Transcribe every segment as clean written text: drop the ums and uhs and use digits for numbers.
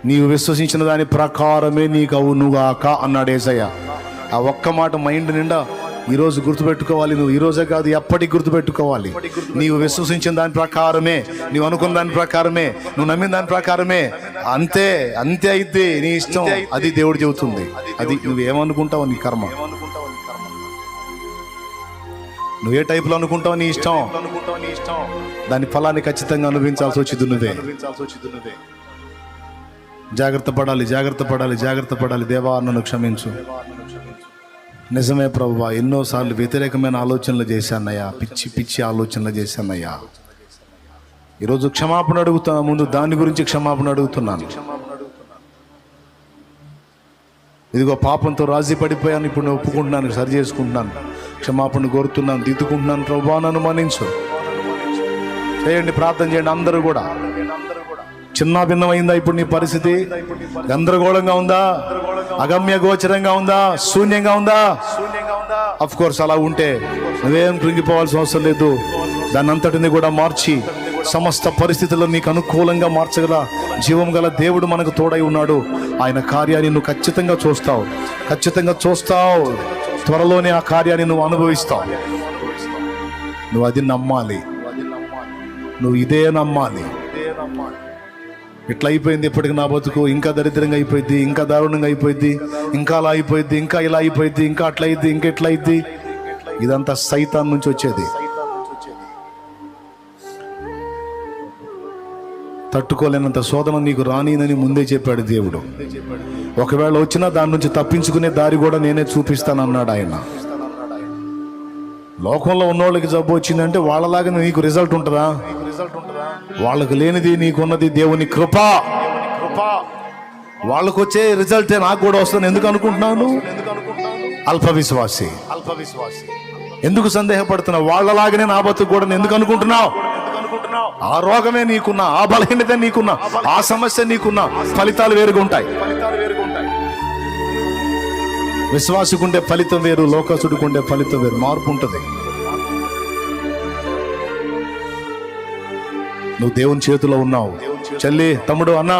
నీవు విశ్వసించిన దాని ప్రకారమే నీకు అవునుగాక అన్నాడు యేసయ్య. ఆ ఒక్క మాట మైండ్ నిండా ఈరోజు గుర్తుపెట్టుకోవాలి. నువ్వు ఈరోజే కాదు, ఎప్పటికి గుర్తుపెట్టుకోవాలి. నీవు విశ్వసించిన దాని ప్రకారమే, నీవు అనుకున్న దాని ప్రకారమే, నువ్వు నమ్మిన దాని ప్రకారమే, అంతే అంతే అయితే నీ ఇష్టం. అది దేవుడు చెబుతుంది. అది నువ్వేమనుకుంటావు నీ కర్మ. నువ్వే టైపులో అనుకుంటావు నీ ఇష్టం. దాని ఫలాన్ని ఖచ్చితంగా అనుభవించాల్సి వచ్చింది నువ్వే. జాగ్రత్త పడాలి, జాగ్రత్త పడాలి, జాగ్రత్త పడాలి. దేవా నన్ను క్షమించు. నిజమే ప్రభువా, ఎన్నోసార్లు వ్యతిరేకమైన ఆలోచనలు చేశానయ్యా, పిచ్చి పిచ్చి ఆలోచనలు చేశానయ్యా. ఈరోజు క్షమాపణ అడుగుతున్నా. ముందు దాని గురించి క్షమాపణ అడుగుతున్నాను. ఇదిగో పాపంతో రాజీ పడిపోయాను, ఇప్పుడు నేను ఒప్పుకుంటున్నాను, సరి చేసుకుంటున్నాను, క్షమాపణ కోరుతున్నాను, దిద్దుకుంటున్నాను. ప్రభువా నన్ను మన్నించు. చేయండి, ప్రార్థన చేయండి అందరూ కూడా. చిన్న భిన్నమైందా ఇప్పుడు నీ పరిస్థితి? గందరగోళంగా ఉందా? అగమ్య గోచరంగా ఉందా? శూన్యంగా ఉందా? అఫ్ కోర్స్ అలా ఉంటే నువ్వేం కృంగిపోవాల్సిన అవసరం లేదు. దాన్ని అంతటిని కూడా మార్చి సమస్త పరిస్థితుల్లో నీకు అనుకూలంగా మార్చగల జీవం గల దేవుడు మనకు తోడై ఉన్నాడు. ఆయన కార్యాన్ని నువ్వు ఖచ్చితంగా చూస్తావు, ఖచ్చితంగా చూస్తావు. త్వరలోనే ఆ కార్యాన్ని నువ్వు అనుభవిస్తావు. నువ్వు అది నమ్మాలి, నువ్వు ఇదే నమ్మాలి. ఇట్లా అయిపోయింది ఇప్పటికి నా బతుకు, ఇంకా దరిద్రంగా అయిపోయింది, ఇంకా దారుణంగా అయిపోయింది, ఇంకా అలా అయిపోయింది, ఇంకా ఇలా అయిపోయింది, ఇంకా అట్లా అయింది, ఇంకా ఎట్లా అయింది. ఇదంతా సైతాన్ నుంచి వచ్చేది. తట్టుకోలేనంత శోధన నీకు రానినని ముందే చెప్పాడు దేవుడు. ఒకవేళ వచ్చినా దాని నుంచి తప్పించుకునే దారి కూడా నేనే చూపిస్తానన్నాడు ఆయన. లోకంలో ఉన్నోళ్ళకి జబ్బు వచ్చిందంటే వాళ్ళలాగా నీకు రిజల్ట్ ఉంటుందా? వాళ్ళకు లేనిది నీకున్నది దేవుని కృప. వాళ్ళకు వచ్చే రిజల్టే నాకు కూడా వస్తుంది. ఎందుకు అనుకుంటున్నాను? అల్ప విశ్వాసి. ఎందుకు సందేహపడుతున్నావు? వాళ్ళలాగానే నా బతుకు కూడా ఎందుకు అనుకుంటున్నావు? ఆ రోగమే నీకున్నా, ఆ బలహీనత నీకున్నా, ఆ సమస్య నీకున్నా, ఫలితాలు వేరుగా ఉంటాయి. విశ్వాసుకుంటే ఫలితం వేరు, లోకసుడుకుంటే ఫలితం వేరు. మార్పు ఉంటుంది. నువ్వు దేవుని చేతిలో ఉన్నావు చెల్లి, తమ్ముడు, అన్నా,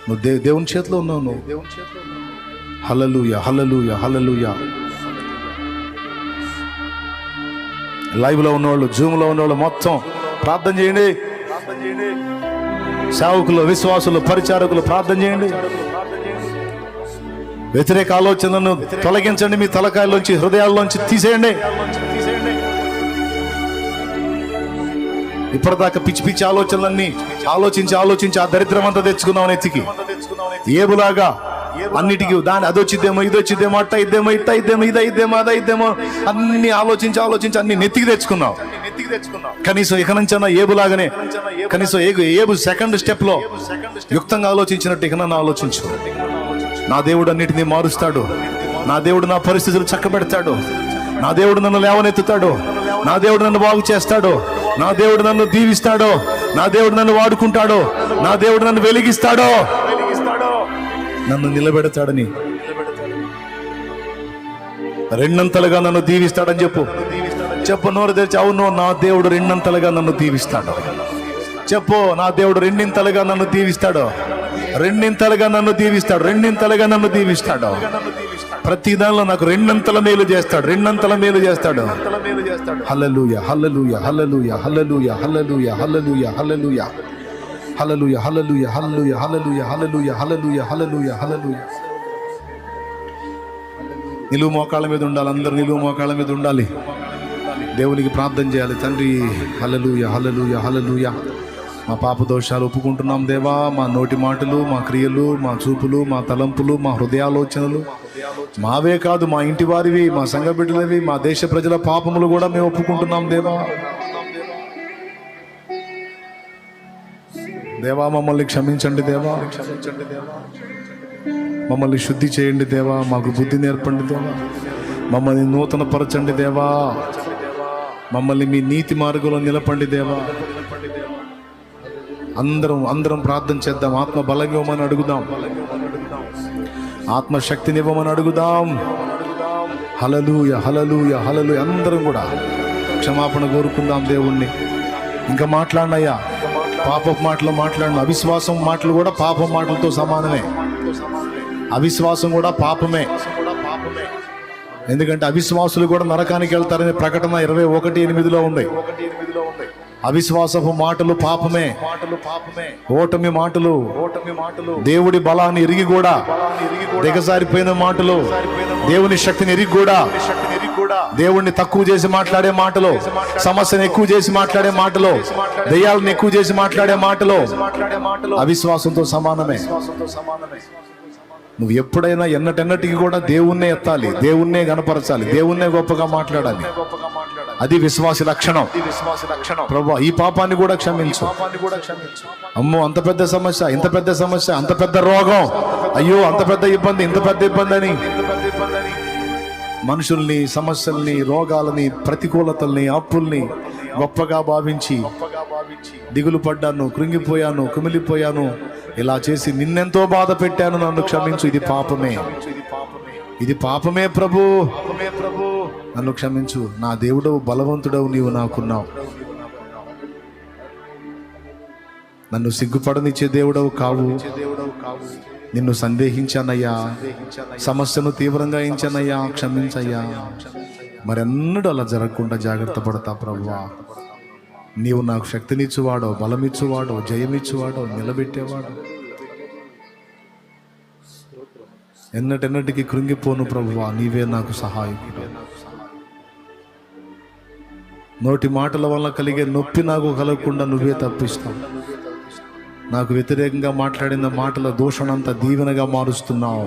నువ్వు దేవుని చేతిలో ఉన్నావు. నువ్వు హల్లెలూయా, హల్లెలూయా, హల్లెలూయా. లైవ్ లో ఉన్నవాళ్ళు, జూమ్ లో ఉన్నవాళ్ళు మొత్తం ప్రార్థన చేయండి. సేవకులు, విశ్వాసులు, పరిచారకులు ప్రార్థన చేయండి. వ్యతిరేక ఆలోచనలను తొలగించండి. మీ తలకాయల్లోంచి, హృదయాల్లోంచి తీసేయండి. ఇప్పటిదాకా పిచ్చి పిచ్చి ఆలోచనలన్నీ ఆలోచించి ఆలోచించి ఆ దరిద్రం అంతా తెచ్చుకున్నావు నెత్తికి. ఏబులాగా అన్నిటికీ దాని అదొచ్చిద్దేమో, ఇది వచ్చిద్దేమో, అట్ట ఇద్దేమో, ఇట్ట ఇద్దేమో, ఇది ఇద్దేమో, అద ఇద్దేమో, అన్ని ఆలోచించి ఆలోచించి అన్ని నెత్తికి తెచ్చుకున్నావు. కనీసం ఇక నుంచన్నా ఏబులాగానే, కనీసం ఏబు సెకండ్ స్టెప్ లో యుక్తంగా ఆలోచించినట్టు ఇక నన్ను ఆలోచించు. నా దేవుడు అన్నిటినీ మారుస్తాడు. నా దేవుడు నా పరిస్థితులు చక్కబెడతాడు. నా దేవుడు నన్ను లేవనెత్తుతాడు. నా దేవుడు నన్ను బాగు చేస్తాడు. నా దేవుడు నన్ను దీవిస్తాడు. నా దేవుడు నన్ను వాడుకుంటాడు. నా దేవుడు నన్ను వెలిగిస్తాడు, నన్ను నిలబెడతాడని, రెండంతలుగా నన్ను దీవిస్తాడని చెప్పు. చెప్పు, నోరు తెరిచి. అవును, నా దేవుడు రెండంతలుగా నన్ను దీవిస్తాడు. చెప్పు, నా దేవుడు రెండింతలుగా నన్ను దీవిస్తాడు. రెండింతలుగా నన్ను దీవిస్తాడు. రెండింతలుగా నన్ను దీవిస్తాడు. ప్రతి దానిలో నాకు రెండంతల మేలు చేస్తాడు. రెండంతల మేలు చేస్తాడు. హల్లెలూయా, హల్లెలూయా, హల్లెలూయా, హల్లెలూయా, హల్లెలూయా, హల్లెలూయా, హల్లెలూయా, హల్లెలూయా, హల్లెలూయా, హల్లెలూయా, హల్లెలూయా, హల్లెలూయా, హల్లెలూయా, హల్లెలూయా, హల్లెలూయా. నిలువు మోకాళ్ళ మీద ఉండాలి. అందరూ నిలువు మోకాళ్ళ మీద ఉండాలి. దేవునికి ప్రార్థన చేయాలి. తండ్రి, హల్లెలూయా, హల్లెలూయా, హల్లెలూయా. మా పాప దోషాలు ఒప్పుకుంటున్నాం దేవా. మా నోటి మాటలు, మా క్రియలు, మా చూపులు, మా తలంపులు, మా హృదయాలోచనలు మావే కాదు, మా ఇంటి వారివి, మా సంఘ బిడ్డలవి, మా దేశ ప్రజల పాపములు కూడా మేము ఒప్పుకుంటున్నాం దేవా. దేవా, మమ్మల్ని క్షమించండి దేవా. మమ్మల్ని శుద్ధి చేయండి దేవా. మాకు బుద్ధి నేర్పండి దేవా. మమ్మల్ని నూతన పరచండి దేవా. మమ్మల్ని మీ నీతి మార్గంలో నిలపండి దేవా. అందరం ప్రార్థన చేద్దాం. ఆత్మ బలంగా ఇవ్వమని అడుగుదాం. ఆత్మశక్తిని ఇవ్వమని అడుగుదాం. హల్లెలూయా, హల్లెలూయా, హల్లెలూయా. అందరం కూడా క్షమాపణ కోరుకుందాం దేవుణ్ణి. ఇంకా మాట్లాడినయ్యా, పాపపు మాటలు మాట్లాడిన అవిశ్వాసం మాటలు కూడా పాపం మాటలతో సమానమే. అవిశ్వాసం కూడా పాపమే. ఎందుకంటే అవిశ్వాసులు కూడా నరకానికి వెళ్తారని ప్రకటన 21:8 ఉంది. అవిశ్వాసపు మాటలు పాపమే. ఓటమి మాటలు, దేవుడి బలాన్ని ఎరిగి కూడా దిగజారిపోయిన మాటలు, దేవుని శక్తిని ఎరిగి కూడా దేవుణ్ణి తక్కువ చేసి మాట్లాడే మాటలు, సమస్యను ఎక్కువ చేసి మాట్లాడే మాటలు, దయ్యాలను ఎక్కువ చేసి మాట్లాడే మాటలు అవిశ్వాసంతో సమానమే. నువ్వు ఎప్పుడైనా ఎన్నటెన్నటికి కూడా దేవుణ్ణే ఎత్తాలి, దేవుణ్ణే గణపరచాలి, దేవుణ్ణే గొప్పగా మాట్లాడాలి. అది విశ్వాసి లక్షణం. ప్రభువా ఈ పాపాన్ని కూడా క్షమించు. అమ్మో అంత పెద్ద సమస్య, ఇంత పెద్ద సమస్య, అంత పెద్ద రోగం, అయ్యో అంత పెద్ద ఇబ్బంది, ఇంత పెద్ద ఇబ్బంది అని మనుషుల్ని, సమస్యల్ని, రోగాలని, ప్రతికూలతల్ని, అప్పుల్ని గొప్పగా భావించి దిగులు పడ్డాను, కృంగిపోయాను, కుమిలిపోయాను, ఇలా చేసి నిన్నెంతో బాధ పెట్టాను, నన్ను క్షమించు. ఇది పాపమే, ఇది పాపమే ప్రభు, నన్ను క్షమించు. నా దేవుడవు, బలవంతుడవు, నీవు నాకున్నావు. నన్ను సిగ్గుపడనిచ్చే దేవుడవు కావు. నిన్ను సందేహించానయ్యా, సమస్యను తీవ్రంగా ఎంచానయ్యా, క్షమించయ్యా. మరెన్నడూ అలా జరగకుండా జాగ్రత్త పడతా ప్రభువా. నీవు నాకు శక్తినిచ్చువాడో, బలమిచ్చువాడో, జయమిచ్చువాడో, నిలబెట్టేవాడు. ఎన్నటెన్నటికి కృంగిపోను ప్రభువా, నీవే నాకు సహాయకుడు. నోటి మాటల వల్ల కలిగే నొప్పి నాకు కలగకుండా నువ్వే తప్పిస్తావు. నాకు వ్యతిరేకంగా మాట్లాడిన మాటల దూషణంతా దీవెనగా మారుస్తున్నావు.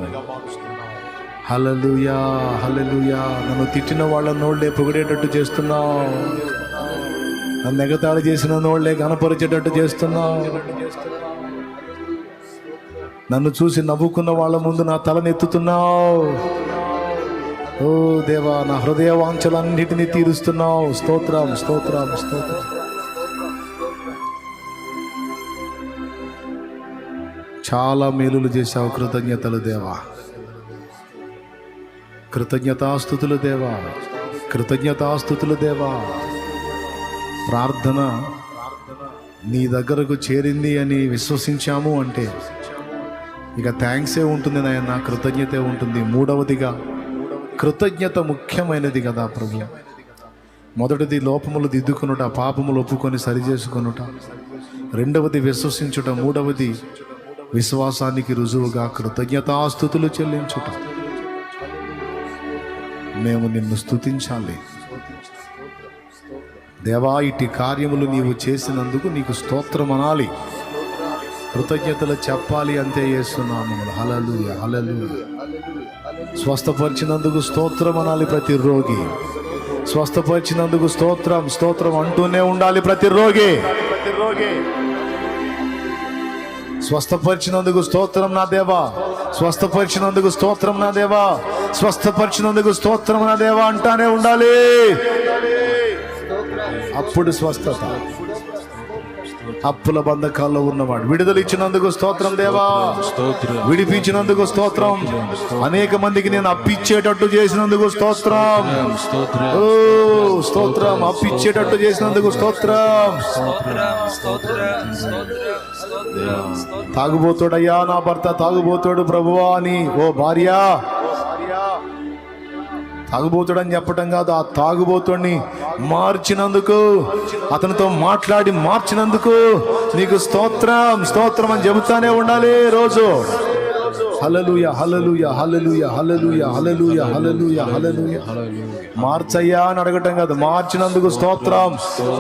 హల్లెలూయా, హల్లెలూయా. నన్ను తిట్టిన వాళ్ళ నోళ్లే పొగిడేటట్టు చేస్తున్నావు, నన్ను ఎగతాళి చేసిన నోళ్లే గణపరిచేటట్టు చేస్తున్నావు. నన్ను చూసి నవ్వుకున్న వాళ్ళ ముందు నా తలనెత్తుతున్నావు. ఓ దేవా, నా హృదయ వాంఛలన్నిటినీ తీరుస్తున్నావు. స్తోత్రం, స్తోత్రం, స్తోత్రం. చాలా మేలులు చేశావు. కృతజ్ఞతలు దేవా, కృతజ్ఞతాస్తుతులు దేవా, కృతజ్ఞతాస్తుతులు దేవా. ప్రార్థన నీ దగ్గరకు చేరింది అని విశ్వసించాము అంటే ఇక థ్యాంక్సే ఉంటుంది నాయన, కృతజ్ఞతే ఉంటుంది. మూడవదిగా కృతజ్ఞత ముఖ్యమైనది కదా ప్రభు. మొదటిది లోపములు దిద్దుకొనుట, పాపములు ఒప్పుకొని సరిచేసుకొనుట. రెండవది విశ్వసించుట. మూడవది విశ్వాసానికి రుజువుగా కృతజ్ఞతాస్తుతులు చెల్లించుట. మేము నిన్ను స్తుతించాలి దేవా. ఇట్టి కార్యములు నీవు చేసినందుకు నీకు స్తోత్రం అనాలి, కృతజ్ఞతలు చెప్పాలి. అంతే చేస్తున్నాము. హల్లెలూయా, హల్లెలూయా. స్వస్థపరిచినందుకు స్తోత్రం అనాలి ప్రతి రోగి. స్వస్థపరిచినందుకు స్తోత్రం, స్తోత్రం అంటూనే ఉండాలి ప్రతి రోగి. స్వస్థపరిచినందుకు స్తోత్రం నా దేవా, స్వస్థపరిచినందుకు స్తోత్రం నా దేవా, స్వస్థపరిచినందుకు స్తోత్రం నా దేవా అంటానే ఉండాలి. అప్పుడు స్వస్థత. అప్పుల బంధకాల్లో ఉన్నవాడు విడుదల ఇచ్చినందుకు స్తోత్రం దేవా, విడిపించినందుకు స్తోత్రం. అనేక మందికి నేను అప్పిచ్చేటట్టు చేసినందుకు స్తోత్రం. ఓ స్తోత్రం, అప్పిచ్చేటట్టు చేసినందుకు స్తోత్రం. తాగుబోతుడయ్యా నా భర్త, తాగుబోతుడు ప్రభువా అని ఓ భార్య, తాగుబోతుడని చెప్పటం కాదు, ఆ తాగుబోతుడిని మార్చినందుకు, అతనితో మాట్లాడి మార్చినందుకు నీకు స్తోత్రం, స్తోత్రం అని చెబుతానే ఉండాలి రోజు. హల్లెలూయా, హల్లెలూయా, హల్లెలూయా, హల్లెలూయా, హల్లెలూయా, హల్లెలూయా, హల్లెలూయా. మార్చయ్యా అని అడగటం కాదు, మార్చినందుకు స్తోత్రం.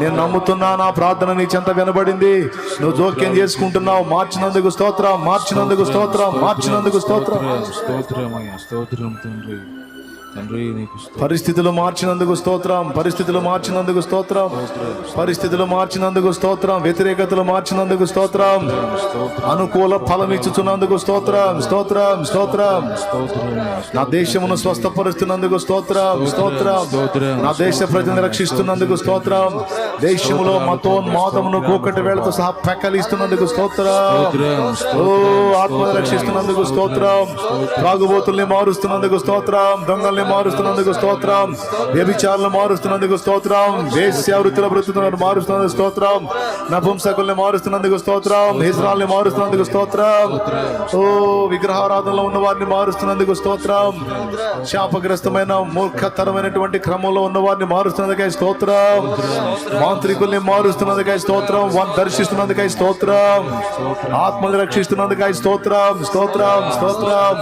నేను నమ్ముతున్నా నా ప్రార్థన నీ చెంత వినబడింది, నువ్వు జోక్యం చేసుకుంటున్నావు. మార్చినందుకు స్తోత్రం, మార్చినందుకు స్తోత్రం, మార్చినందుకు స్తోత్రం. పరిస్థితులు మార్చినందుకు స్తోత్రం, పరిస్థితులు మార్చినందుకు స్తోత్రం, పరిస్థితులు మార్చినందుకు స్తోత్రం, వ్యతిరేకతలు మార్చినందుకు స్తోత్రం, అనుకూల ఫలం ఇచ్చుచున్నందుకు స్తోత్రం, స్తోత్రం, స్తోత్రం. నా దేశమును స్వస్థపరుస్తున్నందుకు స్తోత్రం, స్తోత్రం. నా దేశ ప్రజలను రక్షిస్తున్నందుకు స్తోత్రం. దేశములో మతోన్మాదమును కూకటి వేళతో సహా పెకలిస్తున్నందుకు స్తోత్రం. ఓ ఆత్మను రక్షిస్తున్నందుకు స్తోత్రం. త్రాగుబోతుల్ని మారుస్తున్నందుకు స్తోత్రం. దొంగల్ని వారిని మారుస్తున్నందుకు స్తోత్రం. వ్యభిచారులను మారుస్తున్నందుకు స్తోత్రం. వేశ్యావృత్తిలో బ్రతుకుతున్న మారుస్తున్నందుకు స్తోత్రం. నపుంసకుల్ని మారుస్తున్నందుకు స్తోత్రం. హిజ్రాల్ని మారుస్తున్నందుకు స్తోత్రం. ఓ విగ్రహారాధనలో ఉన్న వారిని మారుస్తున్నందుకు స్తోత్రం. శాపగ్రస్తమైన మూర్ఖతరమైనటువంటి క్రమంలో ఉన్న వారిని మారుస్తున్నందుకై స్తోత్రం. మాంత్రికుల్ని మారుస్తున్నందుకై స్తోత్రం. వారిని దర్శిస్తున్నందుకై స్తోత్రం. ఆత్మని రక్షిస్తున్నందుకై స్తోత్రం. స్తోత్రం స్తోత్రం.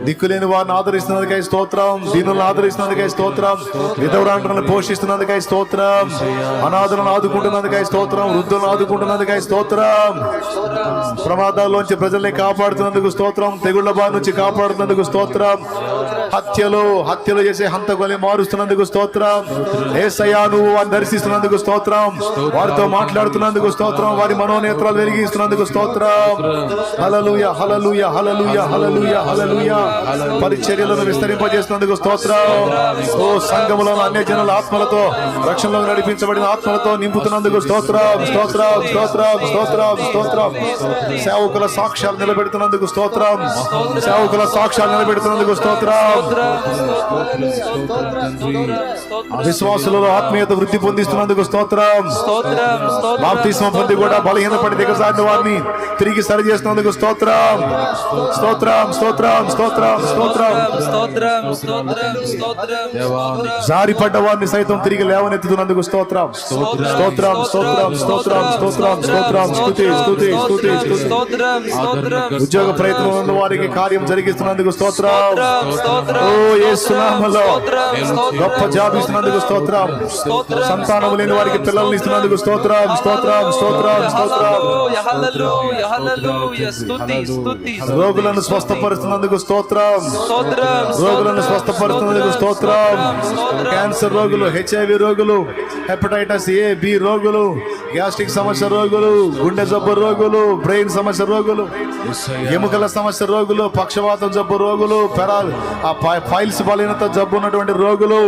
దిక్కులేని వారిని ఆదరిస్తున్నందుకై స్తోత్రం. దీనులను ఆదరిస్తున్నందుకై స్తోత్రం. విధవరాండ్రులను పోషిస్తున్నందుకై స్తోత్రం. అనాథలను ఆదుకుంటున్నందుకై స్తోత్రం. వృద్ధులను ఆదుకుంటున్నందుకై స్తోత్రం. ప్రమాదాల్లోంచి ప్రజల్ని కాపాడుతున్నందుకు స్తోత్రం. తెగుళ్ల బారి నుంచి కాపాడుతున్నందుకు స్తోత్రం. హత్యలు చేసే హంతకుల్ని మారుస్తున్నందుకు స్తోత్రం. యేసయ్యా నువ్వు వారిని దర్శిస్తున్నందుకు స్తోత్రం. వారితో మాట్లాడుతున్నందుకు స్తోత్రం. వారి మనోనేత్రాలు వెలిగిస్తున్నందుకు స్తోత్రం. హల్లెలూయా హల్లెలూయా హల్లెలూయా హల్లెలూయా హల్లెలూయా. పరిచర్యలను విస్తరింపజేస్తున్నందుకు స్తోత్రం. ఓ సంఘములో అన్య జనుల ఆత్మలతో రక్షణలో నడిపించబడిన ఆత్మలతో నింపుతున్నందుకు స్తోత్రం. స్తోత్రం స్తోత్రం స్తోత్రం స్తోత్రం. సేవకుల సాక్ష్యాలు నిలబెడుతున్నందుకు స్తోత్రం. సేవకుల సాక్ష్యాలు నిలబెడుతున్నందుకు స్తోత్రం. విశ్వాసులలో ఆత్మీయత వృద్ధి పొందిస్తున్నందుకు స్తోత్రం. బాప్తిస్మం పొంది కూడా బలహీనపడి దిగజారిన వారిని తిరిగి సరి చేస్తున్నందుకు స్తోత్రం. స్తోత్రం స్తోత్రం స్తోత్రం స్తోత్రం. జారిపడ్డ వారిని సైతం తిరిగి లేవనెత్తుతున్నందుకు స్తోత్రం. స్తోత్రం స్తోత్రం స్తోత్రం స్తోత్రం స్తోత్రం. స్తుతి స్తుతి స్తుతి స్తుతి. ఉద్యోగ ప్రయత్నం ఉన్న వారికి కార్యం జరిగిస్తున్నందుకు స్తోత్రం. ఓ యేసు నామములో గొప్ప జాబ్ ఇస్తున్నందుకు స్తోత్రం. సంతానం లేని వారికి పిల్లల్ని ఇస్తున్నందుకు స్తోత్రం. స్తోత్రం స్తోత్రం స్తోత్రం. రోగులను స్వస్థపరుస్తున్నందుకు స్తోత్రం. రోగులను స్వస్థపరుస్తున్నందుకు స్తోత్రం. క్యాన్సర్ రోగులు, HIV రోగులు, హెపటైటిస్ A B రోగులు, గ్యాస్ట్రిక్ సమస్య రోగులు, గుండె జబ్బు రోగులు, బ్రెయిన్ సమస్య రోగులు, ఎముకల సమస్య రోగులు, పక్షవాతం జబ్బు రోగులు, ఫైల్స్ బలహీనత జబ్బు ఉన్నటువంటి రోగులు,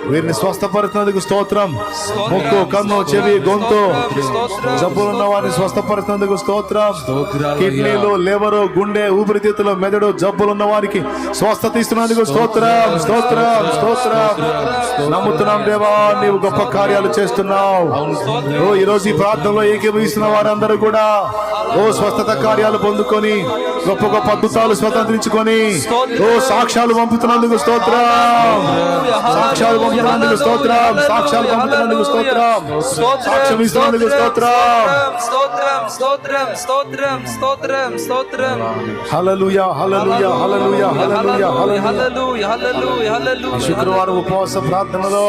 వీరిని స్వస్థపరుస్తున్నందుకు స్తోత్రం. ముక్కు, కన్ను, చెవి, గొంతు జబ్బులు ఉన్న వారిని స్వస్థపరుస్తున్నందుకు స్తోత్రం. కిడ్నీలు, లివరు, గుండె, ఊపిరితిత్తులు, మెదడు జబ్బులు ఉన్న వారికి స్వస్థత ఇస్తున్నందుకు స్తోత్రం. స్తోత్రం స్తోత్రం. నమ్ముతున్నాం దేవా, నీవు గొప్ప కార్యాలు చేస్తున్నావు. ఓ ఈరోజు ఈ ప్రార్థనలో ఏకీభవిస్తున్న వారందరూ కూడా ఓ స్వస్థత కార్యాలు పొందుకొని గొప్ప గొప్ప అద్భుతాలు స్వతంత్రించుకొని ఓ సాక్ష్యాలు పంపుతున్నందుకు స్తోత్రం. సాక్ష్యాలు పంపుతున్నందుకు స్తోత్రం. సాక్ష్యాలు పంపుతున్నందుకు స్తోత్రం. సాక్ష్యం ఇస్తున్నందుకు స్తోత్రం. హల్లెలూయా హల్లెలూయా హల్లెలూయా హల్లెలూయా హల్లెలూయా. శుక్రవారం ఉపవాస ప్రార్థనలో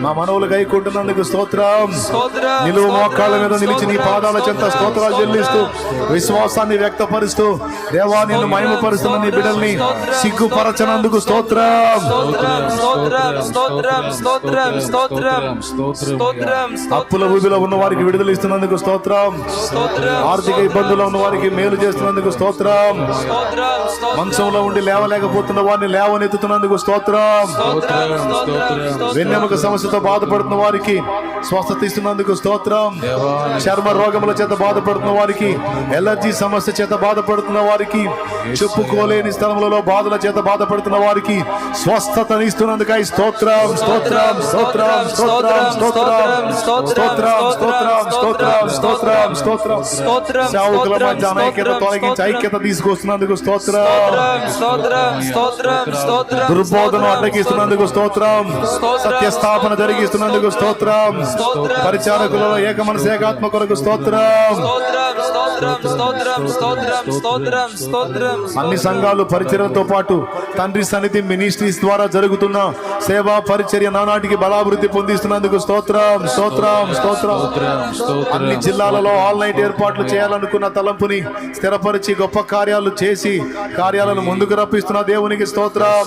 మా మనవులు గైకుంటున్నందుకు స్తోత్రం. నిలువు మోకాళ్ళ మీద నిలిచి నీ పాదాల చెంత స్తోత్రాలు చెల్లిస్తూ విశ్వాసాన్ని వ్యక్తపరుస్తూ దేవా నిన్ను మహిమపరుస్తున్న నీ బిడ్డల్ని సిగ్గుపరచనందుకు స్తోత్రం. అప్పుల ఊబిలో ఉన్న వారికి విడుదల ఇస్తున్నందుకు స్తోత్రం. ఆర్థిక ఇబ్బందుల్లో ఉన్న వారికి మేలు చేస్తున్నందుకు స్తోత్రం. మంచంలో ఉండి లేవలేకపోతున్న వారిని లేవనెత్తుతున్నందుకు స్తోత్రం. వెన్నెముక సమస్యతో బాధపడుతున్న వారికి స్వస్థత ఇస్తున్నందుకు స్తోత్రం. చర్మ రోగముల చేత బాధపడుతున్న వారికి, ఎలర్జీ సమస్య చేత బాధపడుతున్న వారికి, చెప్పుకోలేని స్థలములలో బాధల చేత బాధపడుతున్న వారికి స్వస్థతని ఇస్తున్నందుకై స్తోత్రం. స్తోత్రం స్తోత్రం స్తోత్రం స్తోత్రం స్తోత్రం స్తోత్రం స్తోత్రం స్తోత్రం స్తోత్రం. సేవకుల మధ్య అనైక్యత తొలగించి ఐక్యత తీసుకొస్తున్నందుకు స్తోత్రం. దుర్బోధన అడ్డగిస్తున్నందుకు స్తోత్రం. సత్యస్థాపన జరిగిస్తున్నందుకు స్తోత్రం. పరిచారకులలో ఏక మనసు ఏకాత్మ కొరకు స్తోత్రం. అన్ని సంఘాలు పరిచర్యతో పాటు తండ్రి సన్నిధి మినిస్ట్రీస్ ద్వారా జరుగుతున్న సేవా పరిచర్య నానాటికి బలాభివృద్ధి పొందిస్తున్నందుకు స్తోత్రం. స్తోత్రం స్తోత్రం. అన్ని జిల్లాలలో ఆల్ నైట్ ఏర్పాట్లు చేయాలనుకున్న తలంపుని స్థిరపరిచి గొప్ప కార్యాలు చేసి కార్యాలను ముందుకు రప్పిస్తున్న దేవునికి స్తోత్రం.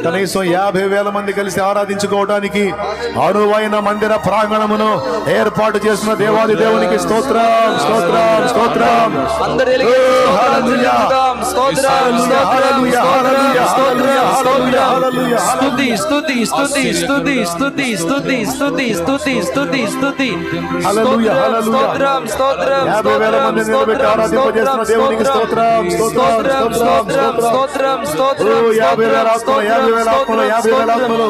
కనీసం 50,000 మంది కలిసి ఆరాధించుకోవడానికి అనువైన మందిర ప్రాంగణమును ఏర్పాటు చేసిన దేవాది దేవునికి స్తోత్రం స్తోత్రం స్తోత్రం. హల్లెలూయా హల్లెలూయా హల్లెలూయా హల్లెలూయా హల్లెలూయా. స్తుతి స్తుతి స్తుతి స్తుతి స్తుతి స్తుతి స్తుతి స్తుతి స్తుతి స్తుతి. హల్లెలూయా హల్లెలూయా. స్తోత్రం స్తోత్రం 50,000 మందిని నిలబెట్టి ఆరాధింపజేస్తున్న దేవునికి స్తోత్రం స్తోత్రం స్తోత్రం స్తోత్రం స్తోత్రం. 50,000 ఆత్మలు 50,000 ఆత్మలు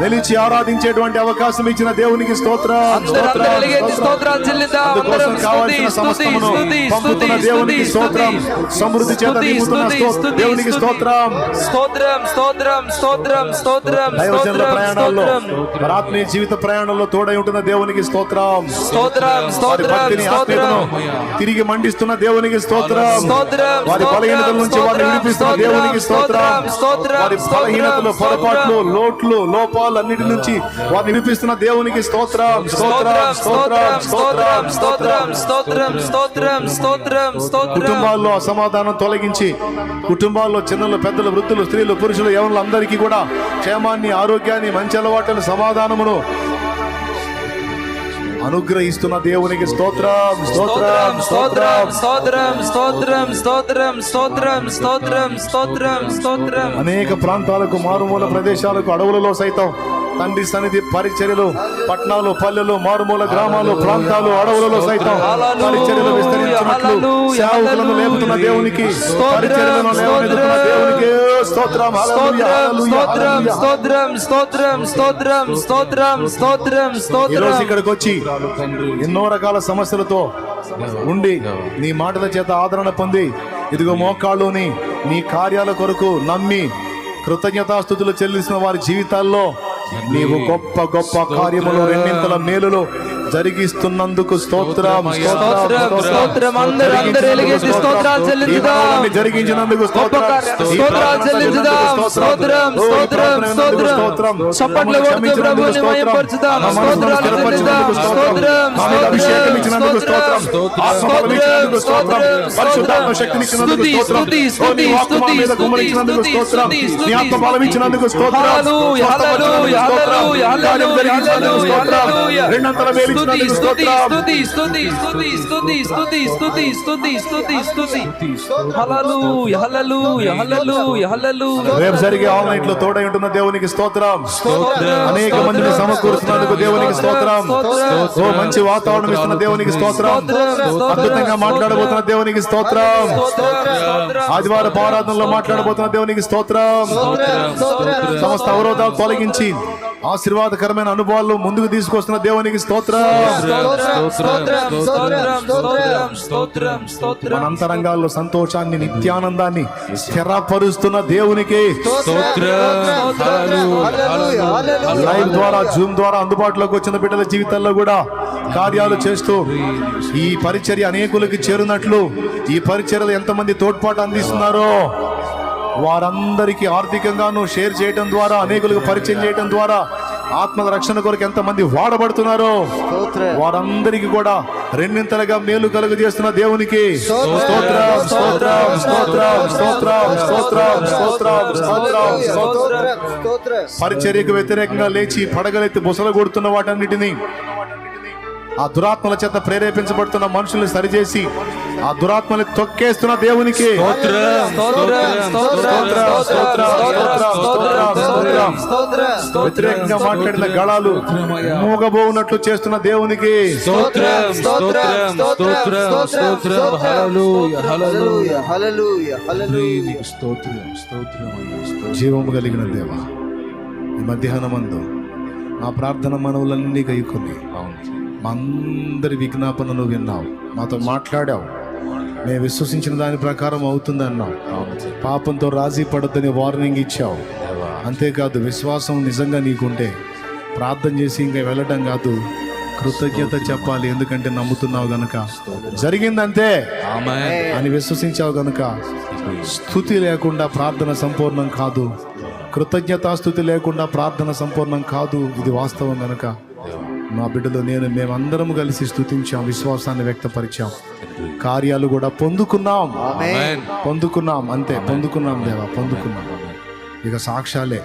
నిలిచి ఆరాధించేటువంటి అవకాశం ఇచ్చిన దేవునికి స్తోత్రం స్తోత్రం. స్తోత్రాలు చెల్లిద్దాం. అందుకోసం కావాల్సిన సమస్తమును పంపుతున్న దేవునికి స్తోత్రం. సమృద్ధి చేత నింపుతున్న దేవునికి స్తోత్రం. స్తోత్రం స్తోత్రం స్తోత్రం స్తోత్రం. దైవజనుల ప్రయాణాల్లో మరి ఆత్మీయ జీవిత ప్రయాణంలో తోడై ఉంటున్న దేవునికి స్తోత్రం స్తోత్రం వారి స్తోత్రం భక్తిని ఆత్మీయతను తిరిగి మండిస్తున్న దేవునికి స్తోత్రం. వారి బలహీనతల నుంచి వారిని విడిపిస్తున్న దేవునికి స్తోత్రం. వారి బలహీనతలు పొరపాట్లు లోట్లు లోపాలు అన్నిటి నుంచి వారిని విడిపిస్తున్న దేవునికి స్తోత్రం స్తోత్రం స్తోత్రం స్తోత్రం స్తోత్రం. స్తోత్రం స్తోత్రం స్తోత్రం స్తోత్రం. కుటుంబాల్లో అసమాధానం తొలగించి కుటుంబాల్లో చిన్నలు పెద్దలు వృద్ధులు స్త్రీలు పురుషులు యవనులు అందరికీ కూడా క్షేమాన్ని ఆరోగ్యాన్ని మంచి అలవాట్లను సమాధానమును అనుగ్రహిస్తున్న దేవునికి స్తోత్రం స్తోత్రం స్తోత్రం. స్తోత్రం స్తోత్రం స్తోత్రం స్తోత్రం స్తోత్రం స్తోత్రం స్తోత్రం. అనేక ప్రాంతాలకు మారుమూల ప్రదేశాలకు అడవులలో సైతం తండ్రి సన్నిధి పరిచర్యలు పట్టణాలు పల్లెలు మారుమూల గ్రామాలు ప్రాంతాలు అడవులలో సైతం పరిచర్యలు విస్తరించినట్లు సేవకులను లేపుతున్న దేవునికి పరిచర్యలను లేవనెత్తుతున్న దేవునికి స్తోత్రం. హల్లెలూయా హల్లెలూయా హల్లెలూయా. స్తోత్రం స్తోత్రం స్తోత్రం స్తోత్రం స్తోత్రం ఈ స్తోత్రం. రోజు ఇక్కడికి వచ్చి ఎన్నో రకాల సమస్యలతో ఉండి నీ మాటల చేత ఆదరణ పొంది ఇదిగో మోకాళ్ళుని నీ కార్యాల కొరకు నమ్మి కృతజ్ఞతాస్తుతులు చెల్లిస్తున్న వారి జీవితాల్లో నీవు గొప్ప గొప్ప కార్యములు రెండింతల మేలులు జరిగిస్తున్నందుకు స్తోత్రం స్తోత్రం స్తోత్రం. అందరూ ఎలుగెత్తి స్తోత్రాలు చెల్లించుదాం. జరిగించినందుకు స్తోత్రాలు చెల్లించుదాం. స్తోత్రం స్తోత్రం స్తోత్రం. చప్పట్లు కొడుతూ ప్రభువుని మహిమపరచుదాం. స్తోత్రాలు చెల్లించుదాం. స్తోత్రం అభిషేకం ఇచ్చినందుకు స్తోత్రం. ఆత్మబలం ఇచ్చినందుకు స్తోత్రం. పరిశుద్ధాత్మ శక్తిని ఇచ్చినందుకు స్తోత్రం. నీ ఆత్మ మీద కుమ్మరించినందుకు స్తోత్రం. నీ ఆత్మ బలం ఇచ్చినందుకు స్తోత్రం. హల్లెలూయా హల్లెలూయా హల్లెలూయా హల్లెలూయా. రెండంతల మేలు స్తుతి స్తుతి స్తుతి స్తుతి స్తుతి స్తుతి స్తుతి స్తుతి స్తుతి స్తుతి స్తుతి. హల్లెలూయా హల్లెలూయా హల్లెలూయా హల్లెలూయా. రేపు జరిగే ఆన్లైన్ లో తోడై ఉంటున్న దేవునికి స్తోత్రం. అనేక మందిని సమకూరుస్తున్నందుకు దేవునికి స్తోత్రం. ఓ మంచి వాతావరణం ఇస్తున్న దేవునికి స్తోత్రం. అద్భుతంగా మాట్లాడబోతున్న దేవునికి స్తోత్రం. ఆదివారం ఆరాధనలో మాట్లాడబోతున్న దేవునికి స్తోత్రం. సమస్త అవరోధాలు తొలగించి ఆశీర్వాదకరమైన అనుభవాలు ముందుకు తీసుకొస్తున్న దేవునికి స్తోత్రం. మన అంతరంగాల్లో సంతోషాన్ని నిత్యానందాన్ని స్థిరపరుస్తున్న దేవునికి లైవ్ ద్వారా జూమ్ ద్వారా అందుబాటులోకి వచ్చిన బిడ్డల జీవితాల్లో కూడా కార్యాలు చేస్తూ ఈ పరిచర్య అనేకులకి చేరునట్లు ఈ పరిచర్యలు ఎంతమంది తోడ్పాటు అందిస్తున్నారో వారందరికీ ఆర్థికంగాను షేర్ చేయడం ద్వారా అనేకులకు పరిచయం చేయడం ద్వారా ఆత్మ రక్షణ కొరకు ఎంతమంది వాడబడుతున్నారో వారందరికీ కూడా రెండింతలుగా మేలు కలుగు చేస్తున్న దేవునికి స్తోత్రం స్తోత్రం స్తోత్రం స్తోత్రం స్తోత్రం స్తోత్రం స్తోత్రం స్తోత్రం. పరిచర్యకు వ్యతిరేకంగా లేచి పడగలెత్తి బుసలు కొడుతున్న వాటన్నిటినీ ఆ దురాత్మల చేత ప్రేరేపించబడుతున్న మనుషుల్ని సరిచేసి ఆ దురాత్మని తొక్కేస్తున్న దేవునికి వ్యతిరేకంగా మాట్లాడిన గళాలు మూగబోనట్లు చేస్తున్న దేవునికి జీవము కలిగిన దేవ ఈ మధ్యాహ్నమందు మా ప్రార్థన మనవులన్నీ గైకొని మా అందరి విజ్ఞాపనను విన్నావు, మాతో మాట్లాడావు, మేము విశ్వసించిన దాని ప్రకారం అవుతుందన్నావు. పాపంతో రాజీ పడొద్దని వార్నింగ్ ఇచ్చావు. అంతేకాదు విశ్వాసం నిజంగా నీకుంటే ప్రార్థన చేసి ఇంకా వెళ్ళడం కాదు, కృతజ్ఞత చెప్పాలి. ఎందుకంటే నమ్ముతున్నావు గనుక జరిగిందంతే అని విశ్వసించావు గనుక స్తుతి లేకుండా ప్రార్థన సంపూర్ణం కాదు, కృతజ్ఞతాస్తుతి లేకుండా ప్రార్థన సంపూర్ణం కాదు. ఇది వాస్తవం గనుక మా బిడ్డలు మేమందరం కలిసి స్తుతించాం, విశ్వాసాన్ని వ్యక్తపరిచాం, కార్యాలు కూడా పొందుకున్నాం. అంతే పొందుకున్నాం దేవా, పొందుకున్నాం. ఇక సాక్ష్యాలే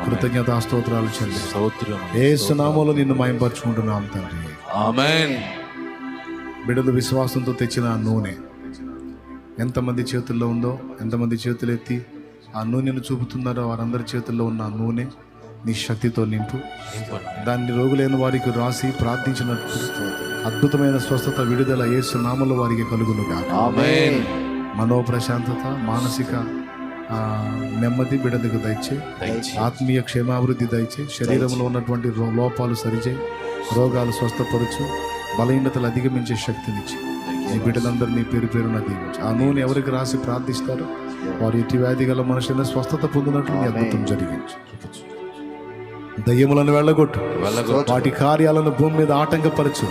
కృతజ్ఞతా స్తోత్రాలు చెల్లి. స్తోత్రం. యేసు నామములో నిన్ను మహిమపరచుకుంటున్నాం తండ్రి. ఆమేన్. బిడ్డలు విశ్వాసంతో తెచ్చిన ఆ నూనె ఎంతమంది చేతుల్లో ఉందో, ఎంతమంది చేతులు ఎత్తి ఆ నూనెను చూపుతున్నారో వారందరి చేతుల్లో ఉన్న ఆ నూనె నీ శక్తితో నింపు. దాన్ని రోగులైన వారికి రాసి ప్రార్థించినట్టు అద్భుతమైన స్వస్థత, విడుదల యేసు నామములో వారికి కలుగునుగా. ఆమేన్. మనోప్రశాంతత, మానసిక నెమ్మది బిడ్డలకు దయచే. ఆత్మీయ క్షేమాభివృద్ధి దయచే. శరీరంలో ఉన్నటువంటి లోపాలు సరిచేయి, రోగాలు స్వస్థపరచు, బలహీనతలు అధిగమించే శక్తినిచ్చి ఈ బిడ్డలందరినీ పేరు పేరున దీవించి ఆ నూనె ఎవరికి రాసి ప్రార్థిస్తారు వారు ఎట్టి వ్యాధి గల మనుషులను స్వస్థత పొందినట్లు నీ అద్భుతం జరిగించు. దయ్యములను వెళ్ళగొట్టు, వాటి కార్యాలను భూమి మీద ఆటంకపరచు.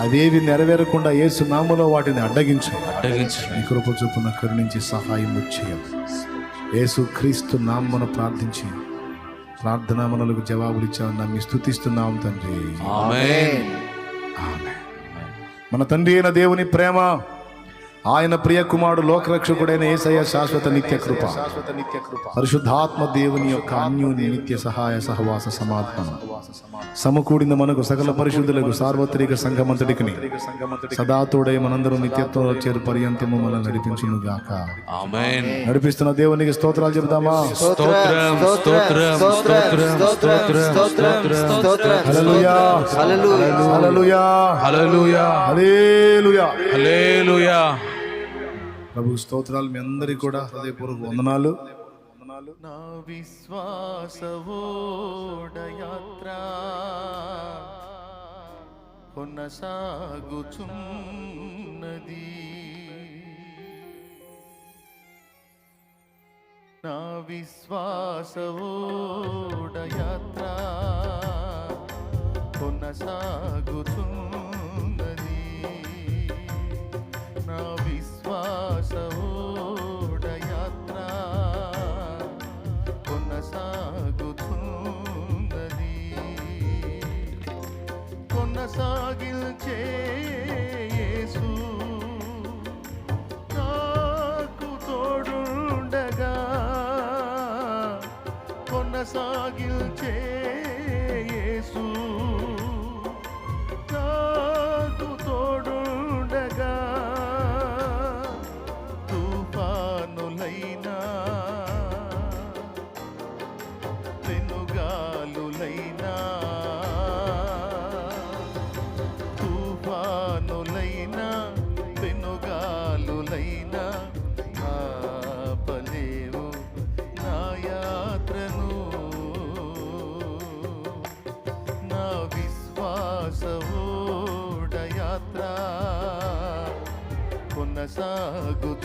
అవేవి నెరవేరకుండా యేసు నామములో వాటిని అడ్డగించు. నీ కృప చొప్పున కరుణించి సహాయం చేయాలి. యేసు క్రీస్తు నామమున ప్రార్థించి ప్రార్థనా మనలకు జవాబులు ఇచ్చావు నమ్మి స్తుతిస్తున్నాం తండ్రి. ఆమేన్. ఆమేన్. మన తండ్రి అయిన దేవుని ప్రేమ, ఆయన ప్రియ కుమారుడు లోకరక్షకుడైన యేసయ్య శాశ్వత నిత్య కృప, పరిశుద్ధాత్మ దేవుని యొక్క అన్యోన్య నిత్య సహాయ సహవాస సమాధానం సమకూడిన మనకు సకల పరిశుద్ధులకు సార్వత్రిక సంఘమంతటికి సదాతోడై మనందరూ నిత్యత్వంలో చేరు పర్యంతము మనల్ని నడిపించును గాక. ఆమేన్. నడిపిస్తున్న దేవునికి స్తోత్రాలు చెబుదామా? స్తోత్రం, స్తోత్రం, స్తోత్రం, స్తోత్రం, స్తోత్రం. హల్లెలూయా, హల్లెలూయా, హల్లెలూయా, హల్లెలూయా, హల్లెలూయా. ప్రభు స్తోత్రాలు. మీ అందరికీ కూడా హృదయపూర్వక వందనాలు. నా విశ్వాసవోడయాత్ర కొనసాగుచున్నది. నా విశ్వాసవోడయాత్ర కొనసాగుచున్నది. నా విశ్వాసవోడయాత్ర కొనసాగుతున్నది. కొనసాగించే యేసు నాకు తోడుండగా, కొనసాగించే యేసు నాకు తోడుండగా, తుఫానులైనా పెనుగాలులైనా, తుఫానులైనా పెనుగాలులైనా ఆపలేవు నా యాత్రను. నా విశ్వాసవోడయాత్ర కొనసాగుతున్నది.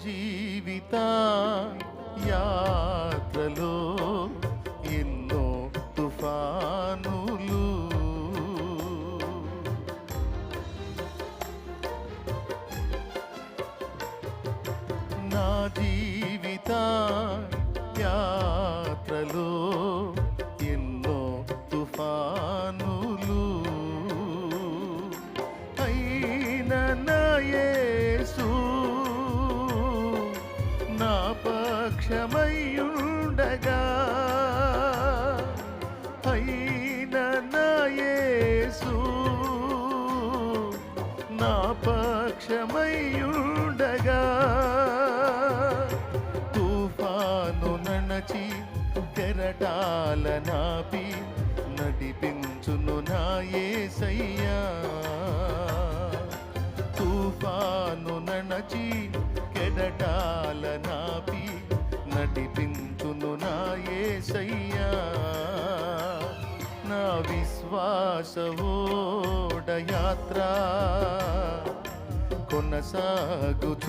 జీవిత యాత్రలో ఎన్నో తుఫానులు, నా జీవిత యాత్రలో ఎన్నో తుఫానులు, అయినా నా యేసు నా పక్షమయ్యుండగా, అయినా నా యేసు నా పక్షమయ్యుండగా, తుఫాను నడచి కెరటాల నాపి నడిపించును నా యేసయ్యా. తుఫాను నడచి కెడటాల నాపి నడిపించును నా యేసయ్యా. నా విశ్వాస ఓడయాత్ర కొనసాగుచున్నది.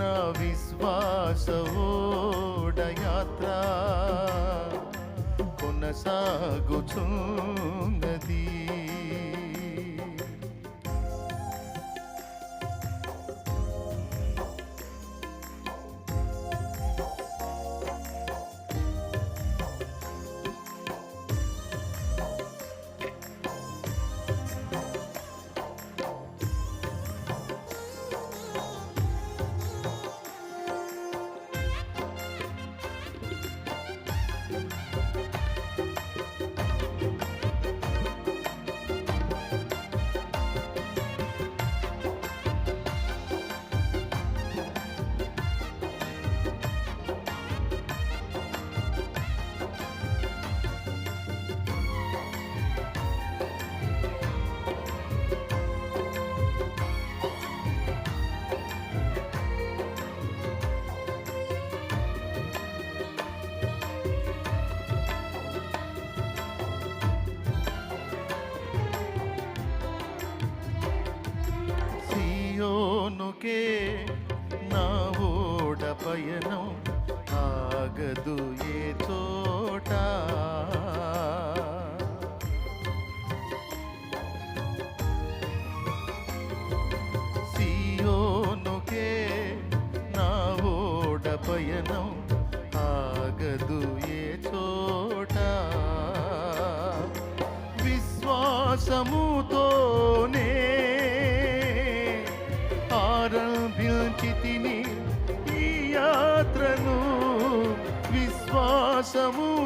నా విశ్వాస ఓడయాత్ర కొనసాగుచున్నది. సియోనుకే నా ఓడ పయనం ఆగదు ఏ చోట. సియోనుకే నా ఓడ పయనం ఆగదు ఏ చోట. విశ్వాసముతోనే ఆరంభించితిని ఈ యాత్రను. విశ్వాసముతోనే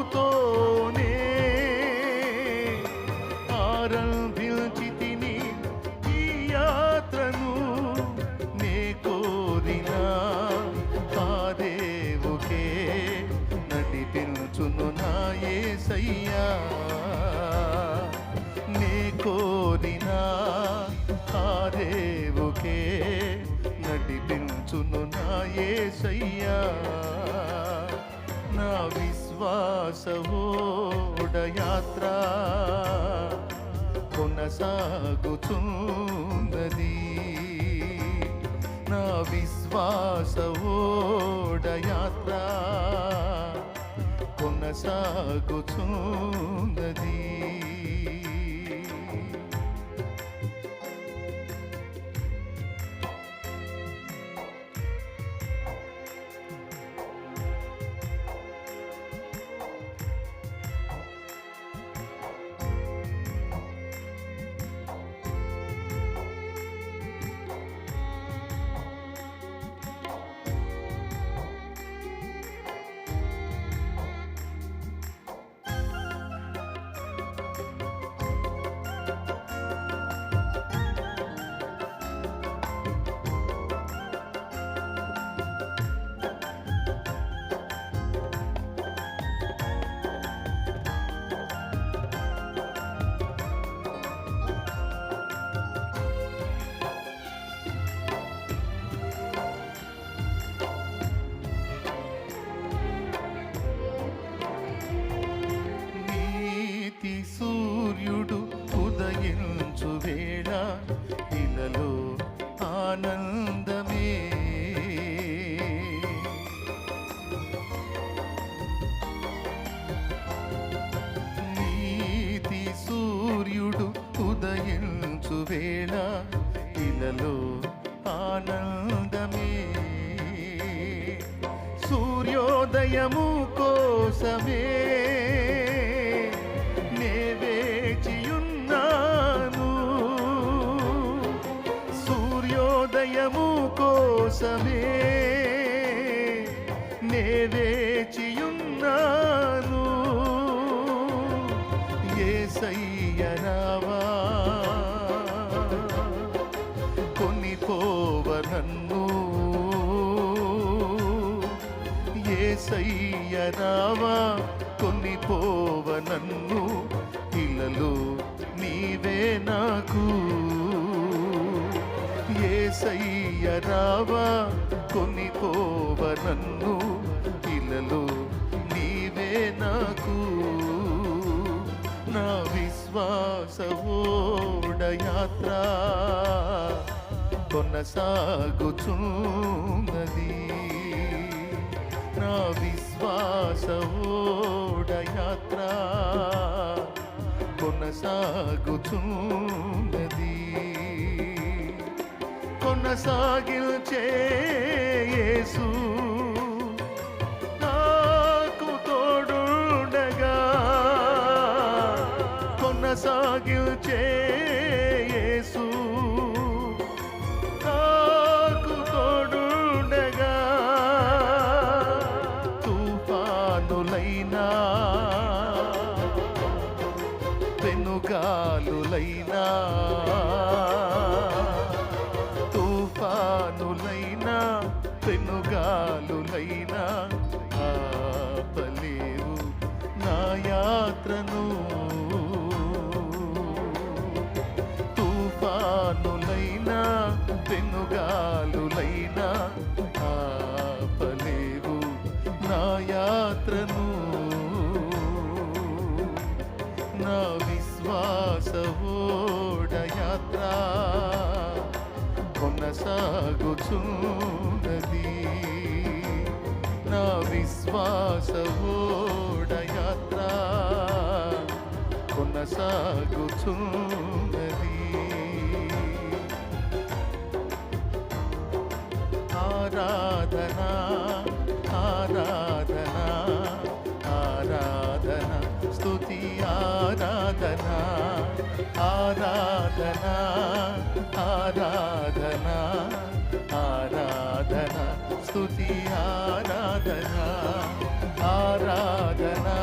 ఆరంభించితిని ఈ యాత్రను. నే కోరిన ఆ దేవుకే నడిపించును నా యేసయ్యా. నే కోరిన ఆ దేవుకే నడిపించును నా యేసయ్యా. నా విశ్వాస ఓడయాత్ర కొనసాగుచున్నది. నా విశ్వాస ఓడయాత్ర కొనసాగుచున్నది. సూర్యుడు ఉదయించు వేళ ఇలలో ఆనందమే. నీతి సూర్యుడు ఉదయించు వేళ ఇలలో ఆనందమే. సూర్యోదయము కోసమే వేచియున్నాను. సూర్యోదయము కోసమే నే వేచియున్నాను. యేసయ్య రావా కొనిపోవ నన్ను. యేసయ్య రావా కొనిపోవ నన్ను ఇలలో నీవే నాకు యేసయ్య రావా కొనిపోవ నన్ను ఇలలో నీవే నాకు నా విశ్వాస ఓడయాత్ర కొనసాగుచున్నది నా విశ్వాస ఓడయాత్ర కొనసాగుచున్నది కొనసాగిల్చే యేసు నాకు తోడుండగా కొనసాగిల్చే యేసు నాకు తోడుండగా తుఫానులైనా పెనుగాలులైనా తుఫానులైనా పెనుగాలులైనా ఆపలేవు నా యాత్రను తుఫానులైనా పెనుగాలులైనా ఆపలేవు నా యాత్రను నా విశ్వాస ఓడయాత్ర కొనసాగుచున్నది నా విశ్వాస ఓడయాత్ర కొనసాగుచున్నది ఆరాధనా ఆరాధనా ఆరాధనా స్తుతి ఆరాధనా ఆరాధనా ఆరాధనా ఆరాధనా స్తుతి ఆరాధనా ఆరాధనా